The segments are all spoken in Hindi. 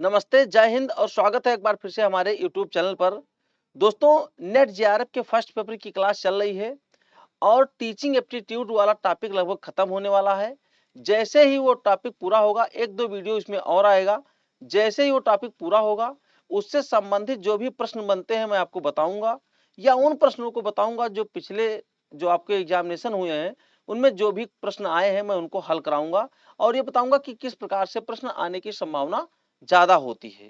नमस्ते, जय हिंद और स्वागत है एक बार फिर से हमारे यूट्यूब चैनल पर। दोस्तों, नेट जेआरएफ के फर्स्ट पेपर की क्लास चल रही है और टीचिंग एप्टीट्यूड वाला टॉपिक लगभग खत्म होने वाला है। जैसे ही वो टॉपिक पूरा होगा, एक दो वीडियो इसमें और आएगा। जैसे ही वो टॉपिक पूरा होगा, उससे संबंधित जो भी प्रश्न बनते हैं मैं आपको बताऊंगा, या उन प्रश्नों को बताऊंगा जो पिछले जो आपके एग्जामिनेशन हुए हैं उनमें जो भी प्रश्न आए हैं मैं उनको हल कराऊंगा और ये बताऊंगा कि किस प्रकार से प्रश्न आने की संभावना ज्यादा होती है।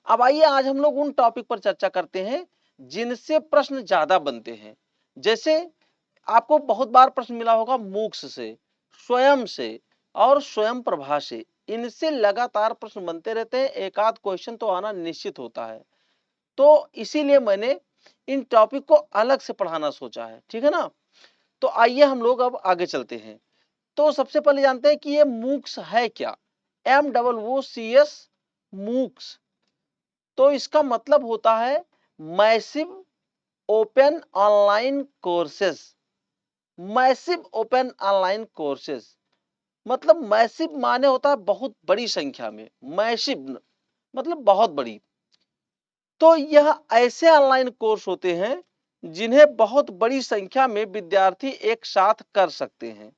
अब आइए आज हम लोग उन टॉपिक पर चर्चा करते हैं जिनसे प्रश्न ज्यादा बनते हैं। जैसे आपको बहुत बार प्रश्न मिला होगा मूक्स से, स्वयं से और स्वयं प्रभा से। इनसे लगातार प्रश्न बनते रहते हैं, एक आध क्वेश्चन तो आना निश्चित होता है। तो इसीलिए मैंने इन टॉपिक को अलग से पढ़ाना सोचा है, ठीक है ना। तो आइए हम लोग अब आगे चलते हैं। तो सबसे पहले जानते हैं कि ये मूक्स है क्या। MOOCS, MOOCs. तो इसका मतलब होता है massive open online courses. Massive open online courses मतलब मैसिव माने होता है बहुत बड़ी संख्या में, मैसिव मतलब बहुत बड़ी। तो यह ऐसे ऑनलाइन कोर्स होते हैं जिन्हें बहुत बड़ी संख्या में विद्यार्थी एक साथ कर सकते हैं।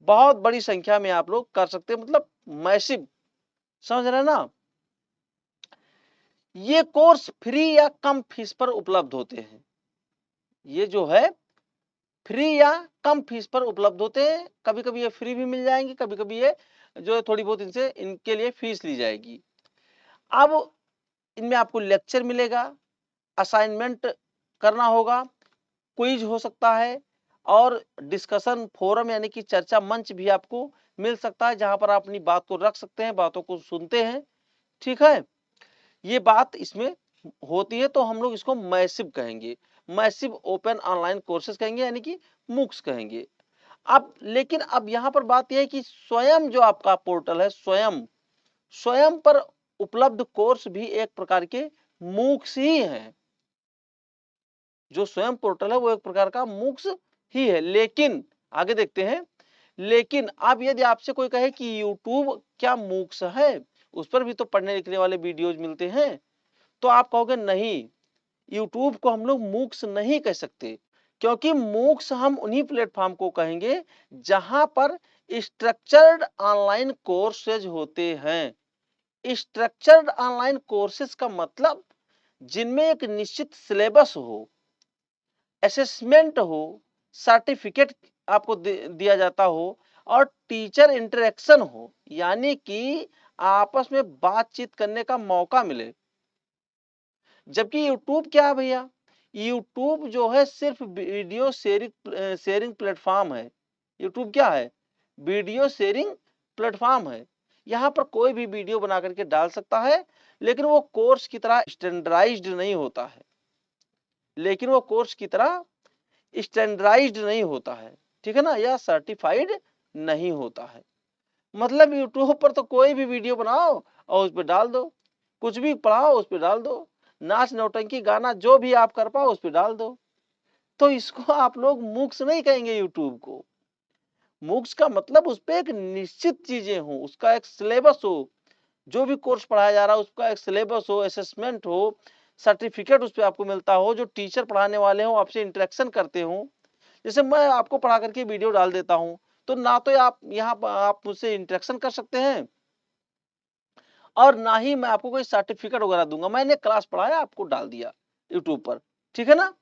बहुत बड़ी संख्या में आप लोग कर सकते हैं, मतलब मैसिव, समझ रहे हैं ना। ये कोर्स फ्री या कम फीस पर उपलब्ध होते हैं। ये जो है फ्री या कम फीस पर उपलब्ध होते हैं। कभी कभी ये फ्री भी मिल जाएंगे, कभी कभी ये जो है थोड़ी बहुत इनसे इनके लिए फीस ली जाएगी। अब इनमें आपको लेक्चर मिलेगा, असाइनमेंट करना होगा, क्विज हो सकता है और डिस्कशन फोरम यानी कि चर्चा मंच भी आपको मिल सकता है, जहां पर आप अपनी बात को रख सकते हैं, बातों को सुनते हैं। ठीक है, ये बात इसमें होती है, तो हम लोग इसको मैसिव कहेंगे, मैसिव ओपन ऑनलाइन कोर्सेज कहेंगे, यानी कि मूक्स कहेंगे। अब लेकिन अब यहाँ पर बात यह है कि स्वयं जो आपका पोर्टल है, स्वयं स्वयं पर उपलब्ध कोर्स भी एक प्रकार के मूक्स ही हैं। जो स्वयं पोर्टल है वो एक प्रकार का मूक्स ही है। लेकिन आगे देखते हैं, लेकिन अब यदि आपसे कोई कहे कि यूट्यूब क्या मूक्स है, उस पर भी तो पढ़ने लिखने वाले वीडियोज मिलते हैं, तो आप कहोगे नहीं, यूट्यूब को हम लोग मूक्स नहीं कह सकते, क्योंकि मूक्स हम उन्हीं प्लेटफॉर्म को कहेंगे जहां पर स्ट्रक्चर्ड ऑनलाइन कोर्सेज होते हैं। स्ट्रक्चर्ड ऑनलाइन कोर्सेज का मतलब जिनमें एक निश्चित सिलेबस हो, असेसमेंट हो, सर्टिफिकेट आपको दिया जाता हो और टीचर इंटरेक्शन हो, यानी कि आपस में बातचीत करने का मौका मिले। जबकि यूट्यूब क्या है भैया, यूट्यूब जो है सिर्फ वीडियो शेयरिंग प्लेटफॉर्म है। यूट्यूब क्या है, वीडियो शेयरिंग प्लेटफॉर्म है। यहाँ पर कोई भी वीडियो बना करके डाल सकता है, लेकिन वो कोर्स की तरह स्टैंडर्डाइज्ड नहीं होता है। लेकिन वो कोर्स की तरह स्टैंडर्डाइज्ड नहीं होता है, ठीक है ना, या सर्टिफाइड नहीं होता है। मतलब यूट्यूब पर तो कोई भी वीडियो बनाओ और उस पर डाल दो, कुछ भी पढ़ाओ उस पर डाल दो, नाच नौटंकी गाना जो भी आप कर पाओ उस पर डाल दो। तो इसको आप लोग मूक्स नहीं कहेंगे यूट्यूब को। मूक्स का मतलब उस पर एक निश्चित चीजें हो, उसका एक सिलेबस हो, जो भी कोर्स पढ़ाया जा रहा है उसका एक सिलेबस हो, असेसमेंट हो, सर्टिफिकेट उस पर आपको मिलता हो, जो टीचर पढ़ाने वाले हो आपसे इंटरेक्शन करते हो। जैसे मैं आपको पढ़ा करके वीडियो डाल देता हूं, तो ना तो आप यहाँ आप मुझसे इंटरेक्शन कर सकते हैं और ना ही मैं आपको कोई सर्टिफिकेट वगैरह दूंगा। मैंने क्लास पढ़ाया, आपको डाल दिया यूट्यूब पर, ठीक है ना।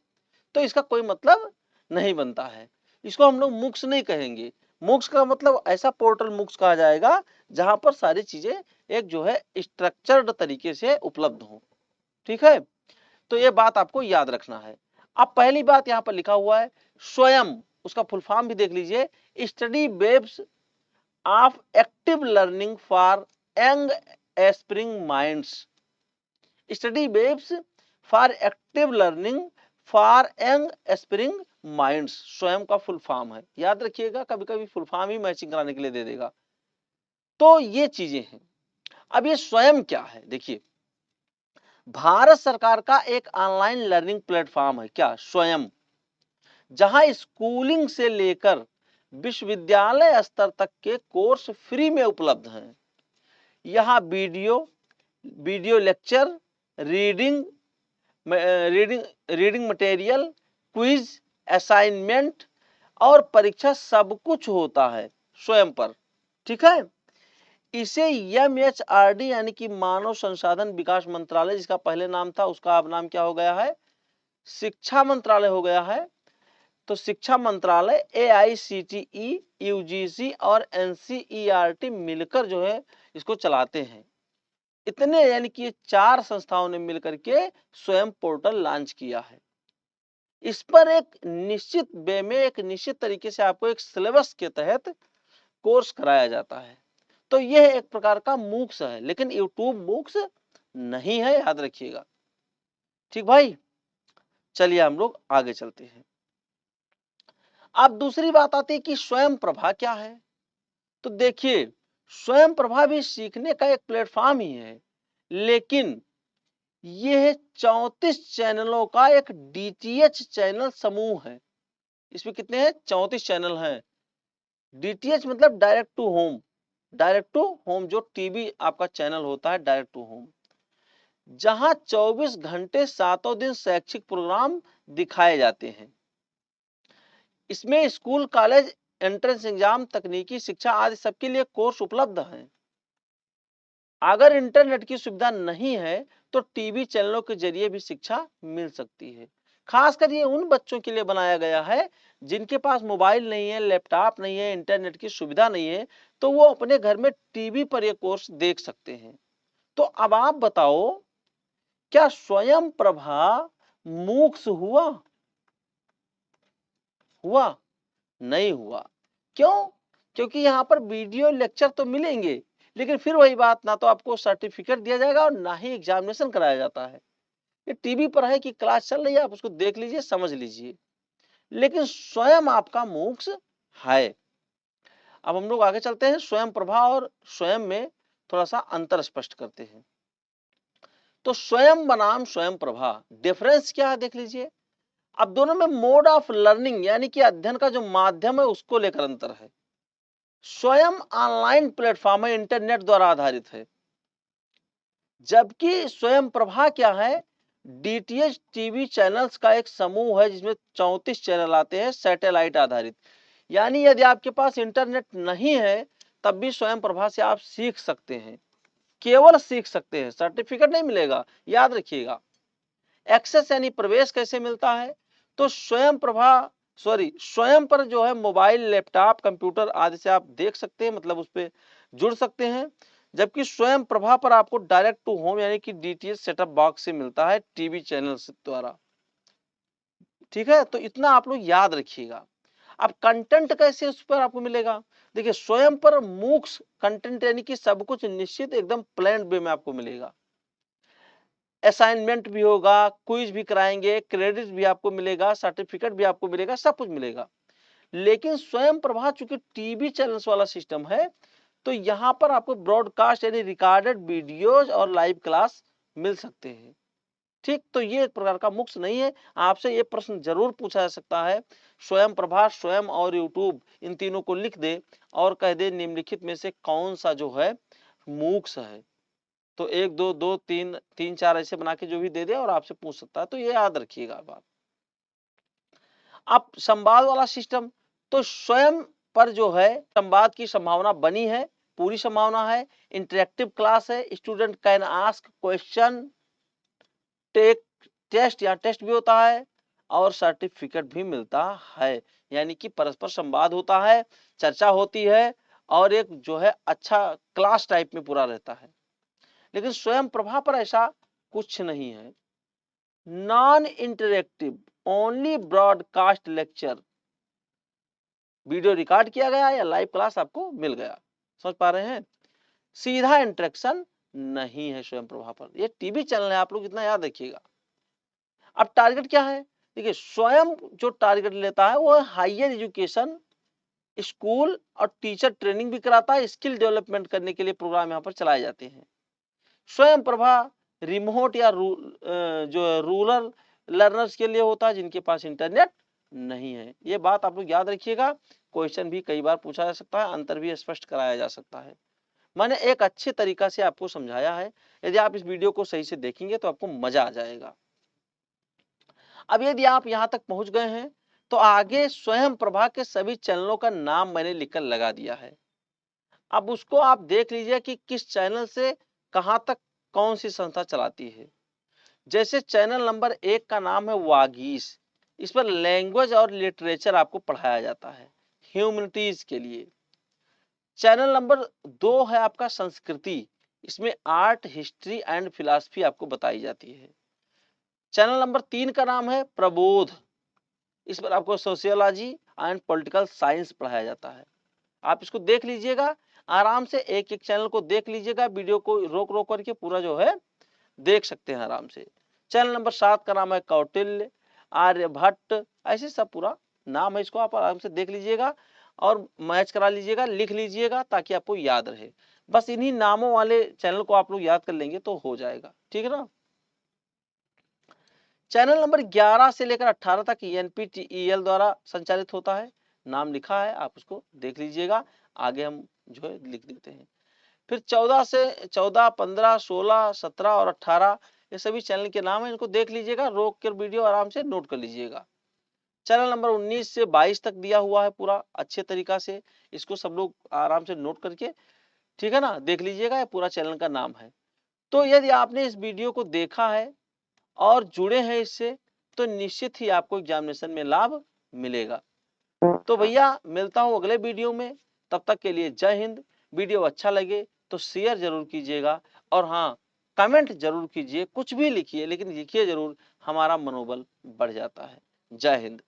तो इसका कोई मतलब नहीं बनता है। इसको हम लोग मूक्स नहीं कहेंगे। मूक्स का मतलब ऐसा पोर्टल मूक्स कहा जाएगा जहां पर सारी चीजें एक जो है स्ट्रक्चर्ड तरीके से उपलब्ध हो। ठीक है, तो ये बात आपको याद रखना है। अब पहली बात यहाँ पर लिखा हुआ है स्वयं, उसका फुल फॉर्म भी देख लीजिए, study webs of active learning for young aspiring minds. Study webs for active learning for young aspiring minds, स्वयं का फुल फॉर्म है। याद रखिएगा, कभी कभी फुल फॉर्म ही मैचिंग कराने के लिए दे देगा। तो ये चीजें हैं। अब ये स्वयं क्या है, देखिए, भारत सरकार का एक ऑनलाइन लर्निंग प्लेटफॉर्म है क्या, स्वयं, जहां स्कूलिंग से लेकर विश्वविद्यालय स्तर तक के कोर्स फ्री में उपलब्ध हैं। यहाँ video, video lecture, reading reading material, quiz, assignment और परीक्षा सब कुछ होता है स्वयं पर। ठीक है, इसे MHRD यानी कि मानव संसाधन विकास मंत्रालय, जिसका पहले नाम था उसका अब नाम क्या हो गया है, शिक्षा मंत्रालय हो गया है। तो शिक्षा मंत्रालय, AICTE, UGC और NCERT मिलकर जो है इसको चलाते हैं। इतने यानी कि 4 संस्थाओं ने मिलकर के स्वयं पोर्टल लॉन्च किया है। इस पर एक निश्चित वे में, एक निश्चित तरीके से आपको एक सिलेबस के तहत कोर्स कराया जाता है। तो यह एक प्रकार का मूक्स है, लेकिन यूट्यूब मूक्स नहीं है, याद रखिएगा। ठीक भाई, चलिए हम लोग आगे चलते हैं। अब दूसरी बात आती है कि स्वयं प्रभा क्या है। तो देखिए, स्वयं प्रभा भी सीखने का एक प्लेटफॉर्म ही है, लेकिन यह 34 चैनलों का एक DTH चैनल समूह है। इसमें कितने हैं, 34 चैनल हैं। DTH मतलब direct to home, direct to home जो टीवी आपका चैनल होता है, डायरेक्ट टू होम, जहां 24 घंटे 7 दिन शैक्षिक प्रोग्राम दिखाए जाते हैं। इसमें स्कूल, कॉलेज, एंट्रेंस एग्जाम, तकनीकी शिक्षा आदि सबके लिए कोर्स उपलब्ध हैं। अगर इंटरनेट की सुविधा नहीं है तो टीवी चैनलों के जरिए भी शिक्षा मिल सकती है। खासकर ये उन बच्चों के लिए बनाया गया है जिनके पास मोबाइल नहीं है, लैपटॉप नहीं है, इंटरनेट की सुविधा नहीं है, तो वो अपने घर में टीवी पर ये कोर्स देख सकते हैं। तो अब आप बताओ, क्या स्वयं प्रभा मूक्स हुआ? हुआ? नहीं हुआ। क्यों? क्योंकि यहाँ पर वीडियो लेक्चर तो मिलेंगे, लेकिन फिर वही बात, ना तो आपको सर्टिफिकेट दिया जाएगा और ना ही एग्जामिनेशन कराया जाता है। ये टीवी पर है कि क्लास चल रही है, आप उसको देख लीजिए, समझ लीजिए, लेकिन स्वयं आपका मूक्स है। अब हम लोग आगे चलते हैं, स्वयं प्रभा और स्वयं में थोड़ा सा अंतर स्पष्ट करते हैं। तो स्वयं बनाम स्वयं प्रभा, डिफरेंस क्या है देख लीजिए। अब दोनों में मोड ऑफ लर्निंग यानी कि अध्ययन का जो माध्यम है उसको लेकर अंतर है। स्वयं ऑनलाइन प्लेटफॉर्म है, इंटरनेट द्वारा आधारित है, जबकि स्वयं प्रभा क्या है, DTH टीवी चैनल्स का एक समूह है जिसमें 34 चैनल आते हैं, सैटेलाइट आधारित। यानी यदि आपके पास इंटरनेट नहीं है तब भी स्वयं प्रभा से आप सीख सकते हैं, केवल सीख सकते हैं, सर्टिफिकेट नहीं मिलेगा, याद रखिएगा। एक्सेस यानी प्रवेश कैसे मिलता है, तो स्वयं पर जो है मोबाइल, लैपटॉप, कंप्यूटर आदि से आप देख सकते हैं, मतलब उस पर जुड़ सकते हैं। जबकि स्वयं प्रभा पर आपको डायरेक्ट टू होम यानी कि DTH सेटअप बॉक्स से मिलता है, टीवी चैनल द्वारा। ठीक है, तो इतना आप लोग याद रखिएगा। अब कंटेंट कैसे उस पर आपको मिलेगा, देखिए स्वयं पर मूक्स कंटेंट यानी कि सब कुछ निश्चित एकदम प्लान वे में आपको मिलेगा। असाइनमेंट भी होगा, क्विज भी कराएंगे, क्रेडिट भी आपको मिलेगा, सर्टिफिकेट भी आपको मिलेगा, सब कुछ मिलेगा। लेकिन स्वयं प्रभा चूंकि टीवी चैनल्स वाला सिस्टम है, तो यहाँ पर आपको ब्रॉडकास्ट यानी रिकॉर्डेड वीडियोज और लाइव क्लास मिल सकते हैं। ठीक, तो ये एक प्रकार का मुक्स नहीं है। आपसे ये प्रश्न जरूर पूछा जा सकता है, स्वयं प्रभा, स्वयं और यूट्यूब, इन तीनों को लिख दे और कह दे निम्नलिखित में से कौन सा जो है मूक्स है। तो 1 2 2 3 3 4 ऐसे बना के जो भी दे दे और आपसे पूछ सकता है, तो ये याद रखिएगा बात। अब संवाद वाला सिस्टम, तो स्वयं पर जो है संवाद की संभावना बनी है, पूरी संभावना है, इंटरेक्टिव क्लास है, student can ask question, take test या टेस्ट भी होता है और सर्टिफिकेट भी मिलता है। यानी कि परस्पर संवाद होता है, चर्चा होती है और एक जो है अच्छा क्लास टाइप में पूरा रहता है। लेकिन स्वयं प्रभा पर ऐसा कुछ नहीं है। Non interactive, only broadcast lecture, video record किया गया या लाइव क्लास आपको मिल गया, समझ पा रहे हैं। सीधा इंटरेक्शन नहीं है स्वयं प्रभा पर, ये टीवी चैनल है, आप लोग इतना याद रखिएगा। अब टारगेट क्या है, देखिए स्वयं जो टारगेट लेता है वो हायर एजुकेशन, स्कूल और टीचर ट्रेनिंग भी कराता है, स्किल डेवलपमेंट करने के लिए प्रोग्राम यहाँ पर चलाए जाते हैं। स्वयं प्रभा रिमोट या जो रूरल लर्नर्स के लिए होता है जिनके पास इंटरनेट नहीं है। ये बात आप लोग याद रखिएगा, क्वेश्चन भी कई बार पूछा जा सकता है, अंतर भी स्पष्ट कराया जा सकता है। मैंने एक अच्छे तरीका से आपको समझाया है। यदि आप इस वीडियो को सही से देखेंगे तो आपको मजा आ जाएगा। अब यदि आप यहाँ तक पहुंच गए हैं तो आगे स्वयं प्रभा के सभी चैनलों का नाम मैंने लिखकर लगा दिया है। अब उसको आप देख लीजिए कि किस चैनल से कहां तक कौन सी संस्था चलाती है। जैसे चैनल नंबर 1 का नाम है वागीश, इस पर लैंग्वेज और लिटरेचर आपको पढ़ाया जाता है ह्यूमैनिटीज के लिए। चैनल नंबर 2 है आपका संस्कृति, इसमें आर्ट, हिस्ट्री एंड फिलॉसफी आपको बताई जाती है। चैनल नंबर 3 का नाम है प्रबोध, इस पर आपको सोशियोलॉजी एंड पॉलिटिकल साइंस पढ़ाया जाता है। आप इसको देख लीजिएगा, आराम से एक एक चैनल को देख लीजिएगा, वीडियो को रोक रोक करके पूरा जो है देख सकते हैं आराम से। चैनल नंबर 7 का नाम है कौटिल्य, आर्यभट्ट, ऐसे सब पूरा नाम है, इसको आप आराम से देख लीजिएगा और मैच करा लीजिएगा, लिख लीजिएगा ताकि आपको याद रहे। बस इन्हीं नामों वाले चैनल को आप लोग याद कर लेंगे तो हो जाएगा, ठीक है ना। चैनल नंबर 11 से लेकर 18 तक एनपीटीईएल द्वारा संचालित होता है, नाम लिखा है, आप उसको देख लीजिएगा। आगे हम जो है लिख देते हैं। फिर 14 से 14, 15, 16, 17 और 18 ये सभी चैनल के नाम है, इनको देख लीजिएगा, रोक कर वीडियो आराम से नोट कर लीजिएगा। चैनल नंबर 19 से 22 तक दिया हुआ है पूरा अच्छे तरीका से, इसको सब लोग आराम से नोट करके, ठीक है ना, देख लीजिएगा, ये पूरा चैनल का नाम है। तो यदि आपने इस वीडियो को देखा है और जुड़े हैं इससे तो निश्चित ही आपको एग्जामिनेशन में लाभ मिलेगा। तो भैया मिलता हूं अगले वीडियो में, तब तक के लिए जय हिंद। वीडियो अच्छा लगे तो शेयर जरूर कीजिएगा और हाँ, कमेंट जरूर कीजिए, कुछ भी लिखिए लेकिन लिखिए जरूर, हमारा मनोबल बढ़ जाता है। जय हिंद।